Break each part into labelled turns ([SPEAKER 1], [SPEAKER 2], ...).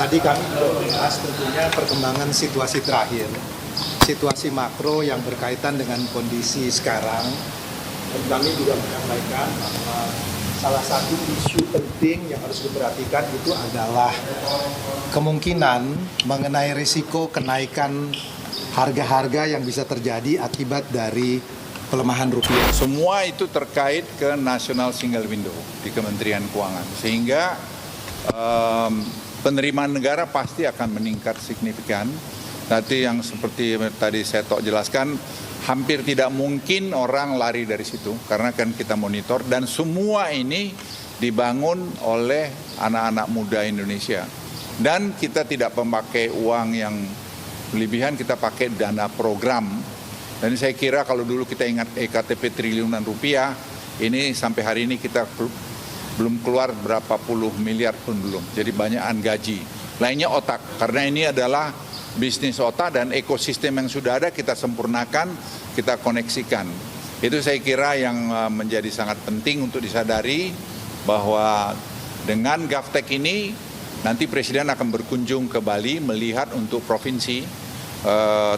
[SPEAKER 1] Tadi kami membahas tentunya perkembangan situasi terakhir, situasi makro yang berkaitan dengan kondisi sekarang. Dan kami juga menyampaikan bahwa salah satu isu penting yang harus diperhatikan itu adalah kemungkinan mengenai risiko kenaikan harga-harga yang bisa terjadi akibat dari pelemahan rupiah.
[SPEAKER 2] Semua itu terkait ke National Single Window di Kementerian Keuangan, sehingga penerimaan negara pasti akan meningkat signifikan. Nanti yang seperti tadi saya jelaskan, hampir tidak mungkin orang lari dari situ, karena kan kita monitor, dan semua ini dibangun oleh anak-anak muda Indonesia. Dan kita tidak memakai uang yang berlebihan, kita pakai dana program. Dan saya kira kalau dulu kita ingat EKTP triliunan rupiah, ini sampai hari ini kita belum keluar berapa puluh miliar pun belum. Jadi banyakan gaji. Lainnya otak, karena ini adalah bisnis otak dan ekosistem yang sudah ada kita sempurnakan, kita koneksikan. Itu saya kira yang menjadi sangat penting untuk disadari, bahwa dengan GovTech ini nanti Presiden akan berkunjung ke Bali melihat untuk provinsi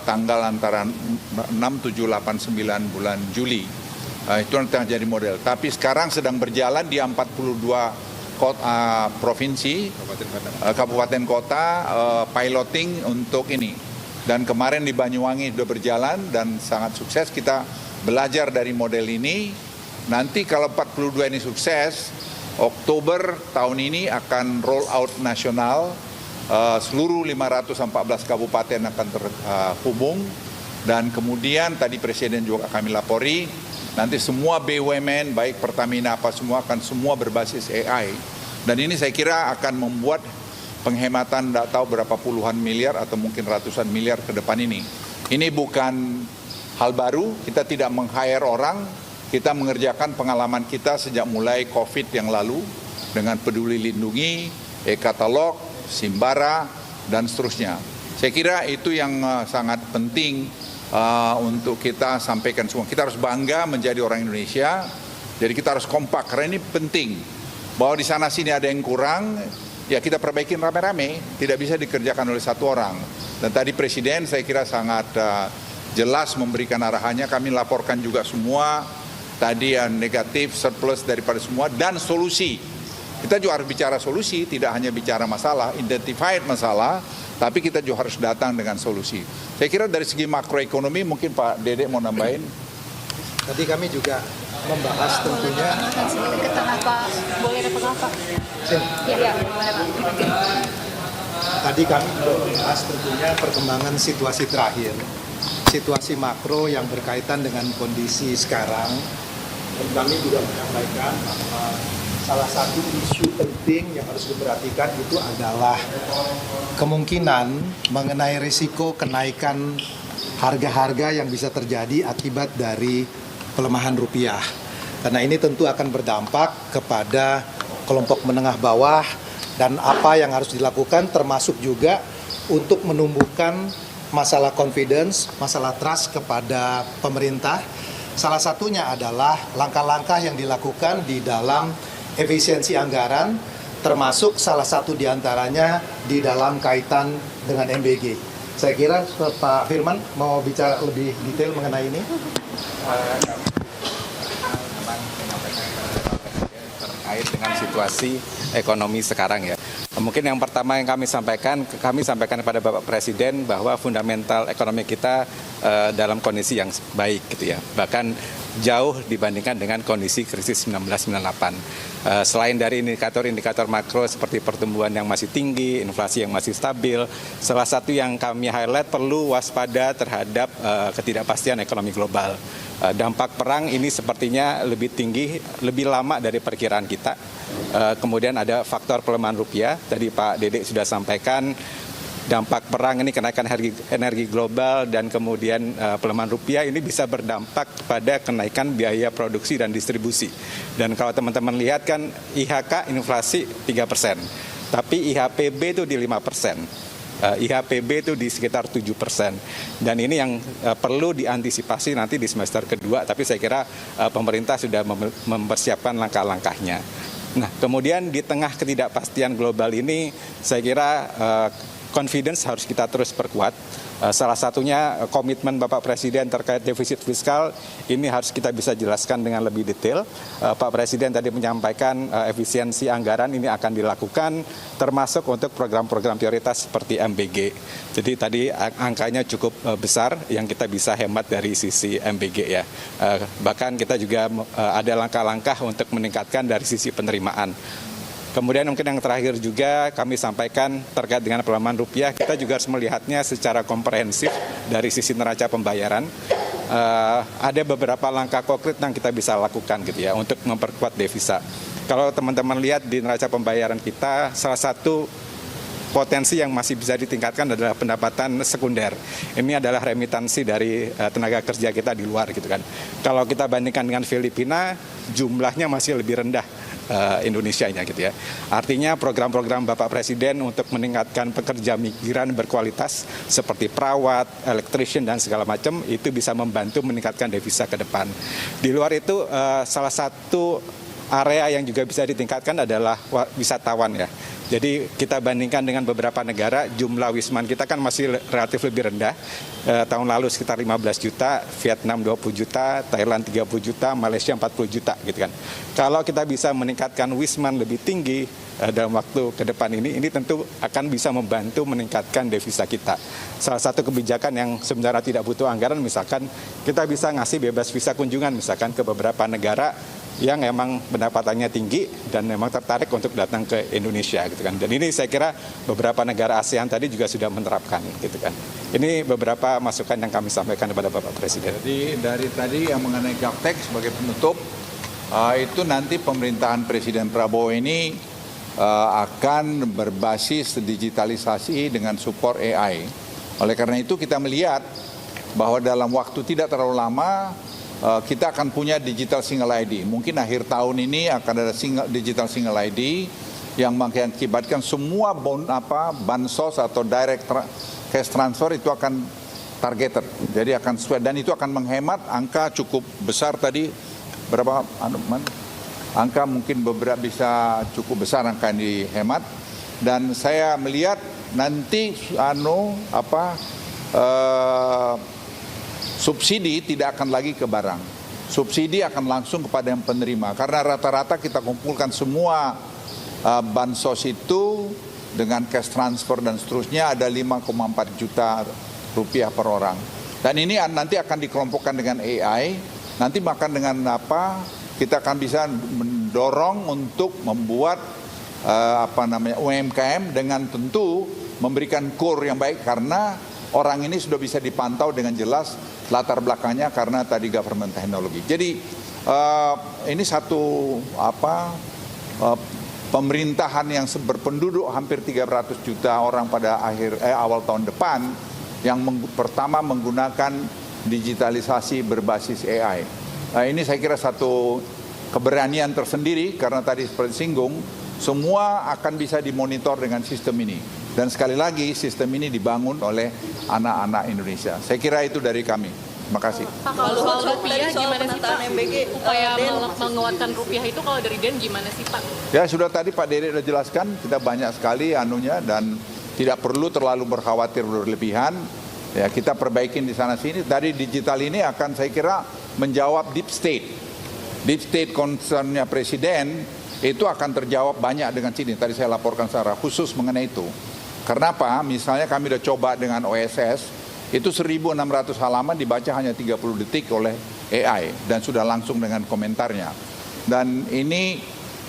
[SPEAKER 2] tanggal antara 6, 7, 8, 9 bulan Juli. Itu nanti akan jadi model. Tapi sekarang sedang berjalan di 42 provinsi, kabupaten kota, piloting untuk ini. Dan kemarin di Banyuwangi sudah berjalan dan sangat sukses. Kita belajar dari model ini. Nanti kalau 42 ini sukses, Oktober tahun ini akan roll out nasional. Seluruh 514 kabupaten akan terhubung. Dan kemudian tadi Presiden juga kami lapori, nanti semua BUMN, baik Pertamina apa semua, akan semua berbasis AI. Dan ini saya kira akan membuat penghematan tidak tahu berapa puluhan miliar atau mungkin ratusan miliar ke depan ini. Ini bukan hal baru, kita tidak meng-hire orang, kita mengerjakan pengalaman kita sejak mulai COVID yang lalu dengan Peduli Lindungi, e-katalog, Simbara, dan seterusnya. Saya kira itu yang sangat penting untuk kita sampaikan semua. Kita harus bangga menjadi orang Indonesia, jadi kita harus kompak, karena ini penting. Bahwa di sana sini ada yang kurang, ya kita perbaikin rame-rame, tidak bisa dikerjakan oleh satu orang. Dan tadi Presiden saya kira sangat jelas memberikan arahannya, kami laporkan juga semua, tadi yang negatif, surplus daripada semua, dan solusi. Kita juga harus bicara solusi, tidak hanya bicara masalah, identified masalah, tapi kita juga harus datang dengan solusi. Saya kira dari segi makroekonomi, mungkin Pak Dedek mau nambahin.
[SPEAKER 1] Tadi kami juga membahas tentunya. Tadi kami juga membahas tentunya perkembangan situasi terakhir, situasi makro yang berkaitan dengan kondisi sekarang. Dan kami juga menyampaikan bahwa salah satu isu penting yang harus diperhatikan itu adalah kemungkinan mengenai risiko kenaikan harga-harga yang bisa terjadi akibat dari pelemahan rupiah. Karena ini tentu akan berdampak kepada kelompok menengah bawah, dan apa yang harus dilakukan termasuk juga untuk menumbuhkan masalah confidence, masalah trust kepada pemerintah. Salah satunya adalah langkah-langkah yang dilakukan di dalam efisiensi anggaran, termasuk salah satu diantaranya di dalam kaitan dengan MBG. Saya kira Pak Firman mau bicara lebih detail mengenai ini.
[SPEAKER 3] Terkait dengan situasi ekonomi sekarang ya. Mungkin yang pertama yang kami sampaikan kepada Bapak Presiden bahwa fundamental ekonomi kita dalam kondisi yang baik gitu ya. Bahkan jauh dibandingkan dengan kondisi krisis 1998. Selain dari indikator-indikator makro seperti pertumbuhan yang masih tinggi, inflasi yang masih stabil, salah satu yang kami highlight perlu waspada terhadap ketidakpastian ekonomi global. Dampak perang ini sepertinya lebih tinggi, lebih lama dari perkiraan kita. Kemudian ada faktor pelemahan rupiah. Tadi Pak Dedek sudah sampaikan dampak perang ini kenaikan energi global dan kemudian pelemahan rupiah ini bisa berdampak pada kenaikan biaya produksi dan distribusi. Dan kalau teman-teman lihat kan IHK inflasi 3%, tapi IHPB itu di 5%. IHPB itu di sekitar 7%. Dan ini yang perlu diantisipasi nanti di semester kedua, tapi saya kira pemerintah sudah mempersiapkan langkah-langkahnya. Nah, kemudian di tengah ketidakpastian global ini, saya kira confidence harus kita terus perkuat. Salah satunya komitmen Bapak Presiden terkait defisit fiskal ini harus kita bisa jelaskan dengan lebih detail. Pak Presiden tadi menyampaikan efisiensi anggaran ini akan dilakukan termasuk untuk program-program prioritas seperti MBG. Jadi tadi angkanya cukup besar yang kita bisa hemat dari sisi MBG ya. Bahkan kita juga ada langkah-langkah untuk meningkatkan dari sisi penerimaan. Kemudian mungkin yang terakhir juga kami sampaikan terkait dengan pelemahan rupiah, kita juga harus melihatnya secara komprehensif dari sisi neraca pembayaran. Ada beberapa langkah konkret yang kita bisa lakukan gitu ya untuk memperkuat devisa. Kalau teman-teman lihat di neraca pembayaran kita, salah satu potensi yang masih bisa ditingkatkan adalah pendapatan sekunder. Ini adalah remitansi dari tenaga kerja kita di luar gitu kan. Kalau kita bandingkan dengan Filipina, jumlahnya masih lebih rendah Indonesianya gitu ya. Artinya program-program Bapak Presiden untuk meningkatkan pekerja migran berkualitas seperti perawat, electrician dan segala macam itu bisa membantu meningkatkan devisa ke depan. Di luar itu salah satu area yang juga bisa ditingkatkan adalah wisatawan ya. Jadi kita bandingkan dengan beberapa negara, jumlah wisman kita kan masih relatif lebih rendah. Tahun lalu sekitar 15 juta, Vietnam 20 juta, Thailand 30 juta, Malaysia 40 juta gitu kan. Kalau kita bisa meningkatkan wisman lebih tinggi dalam waktu ke depan ini tentu akan bisa membantu meningkatkan devisa kita. Salah satu kebijakan yang sebenarnya tidak butuh anggaran, misalkan kita bisa ngasih bebas visa kunjungan misalkan ke beberapa negara yang emang pendapatannya tinggi dan memang tertarik untuk datang ke Indonesia gitu kan. Dan ini saya kira beberapa negara ASEAN tadi juga sudah menerapkan gitu kan. Ini beberapa masukan yang kami sampaikan kepada Bapak Presiden.
[SPEAKER 2] Jadi dari tadi yang mengenai gaptek sebagai penutup, itu nanti pemerintahan Presiden Prabowo ini akan berbasis digitalisasi dengan support AI. Oleh karena itu kita melihat bahwa dalam waktu tidak terlalu lama kita akan punya digital single ID. Mungkin akhir tahun ini akan ada digital single ID yang mengakibatkan semua bansos atau direct cash transfer itu akan targeted. Jadi akan sesuai dan itu akan menghemat angka cukup besar tadi berapa angka mungkin beberapa bisa cukup besar angka yang dihemat dan saya melihat nanti subsidi tidak akan lagi ke barang. Subsidi akan langsung kepada yang penerima. Karena rata-rata kita kumpulkan semua bansos itu dengan cash transfer dan seterusnya ada 5,4 juta rupiah per orang. Dan ini nanti akan dikelompokkan dengan AI. Nanti bahkan dengan kita akan bisa mendorong untuk membuat UMKM dengan tentu memberikan core yang baik karena orang ini sudah bisa dipantau dengan jelas latar belakangnya karena tadi government teknologi. Jadi ini satu pemerintahan yang berpenduduk hampir 300 juta orang pada awal tahun depan yang pertama menggunakan digitalisasi berbasis AI. Ini saya kira satu keberanian tersendiri karena tadi seperti singgung semua akan bisa dimonitor dengan sistem ini. Dan sekali lagi sistem ini dibangun oleh anak-anak Indonesia. Saya kira itu dari kami. Terima kasih.
[SPEAKER 4] Pak, kalau soal rupiah gimana sih Pak? MBG, upaya menguatkan rupiah itu kalau dari Den gimana sih Pak?
[SPEAKER 2] Ya sudah tadi Pak Dede sudah jelaskan, kita banyak sekali dan tidak perlu terlalu berkhawatir berlebihan. Ya kita perbaikin di sana sini. Tadi digital ini akan saya kira menjawab deep state. Deep state concernnya Presiden itu akan terjawab banyak dengan sini. Tadi saya laporkan secara khusus mengenai itu. Karena apa? Misalnya kami sudah coba dengan OSS, itu 1.600 halaman dibaca hanya 30 detik oleh AI dan sudah langsung dengan komentarnya. Dan ini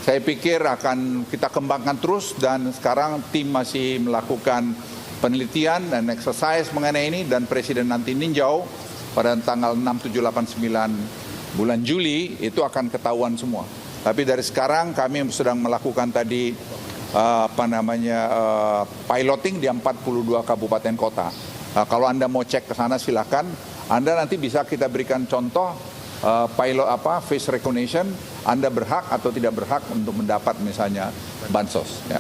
[SPEAKER 2] saya pikir akan kita kembangkan terus dan sekarang tim masih melakukan penelitian dan exercise mengenai ini dan Presiden nanti ninjau pada tanggal 6, 7, 8, 9 bulan Juli itu akan ketahuan semua. Tapi dari sekarang kami sedang melakukan tadi piloting di 42 kabupaten kota. Kalau Anda mau cek ke sana silakan. Anda nanti bisa kita berikan contoh face recognition. Anda berhak atau tidak berhak untuk mendapat misalnya bansos. Ya.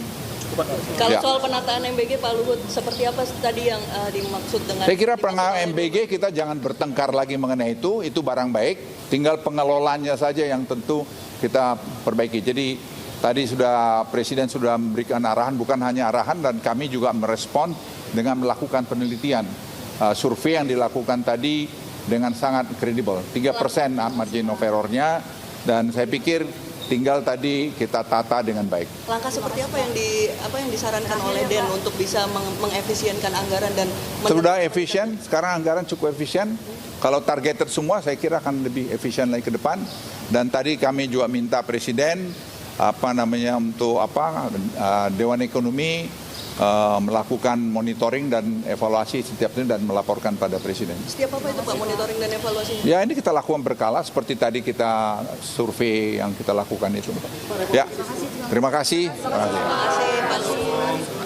[SPEAKER 5] Kalau soal penataan MBG Pak Luhut seperti apa tadi yang dimaksud dengan?
[SPEAKER 2] Saya kira penataan MBG kita jangan bertengkar lagi mengenai itu barang baik. Tinggal pengelolaannya saja yang tentu kita perbaiki. Jadi Tadi Presiden sudah memberikan arahan, bukan hanya arahan, dan kami juga merespon dengan melakukan penelitian. Survei yang dilakukan tadi dengan sangat kredibel, 3% margin of error-nya, dan saya pikir tinggal tadi kita tata dengan baik.
[SPEAKER 5] Langkah seperti apa yang disarankan oleh Den untuk bisa mengefisienkan anggaran dan
[SPEAKER 2] Sudah efisien, sekarang anggaran cukup efisien. Kalau targeted semua saya kira akan lebih efisien lagi ke depan. Dan tadi kami juga minta Presiden untuk Dewan Ekonomi melakukan monitoring dan evaluasi setiap ini dan melaporkan pada Presiden.
[SPEAKER 5] Setiap apa itu Pak monitoring dan evaluasi?
[SPEAKER 2] Ya, ini kita lakukan berkala seperti tadi kita survei yang kita lakukan itu. Ya, terima kasih.
[SPEAKER 5] Terima kasih Pak Luhut.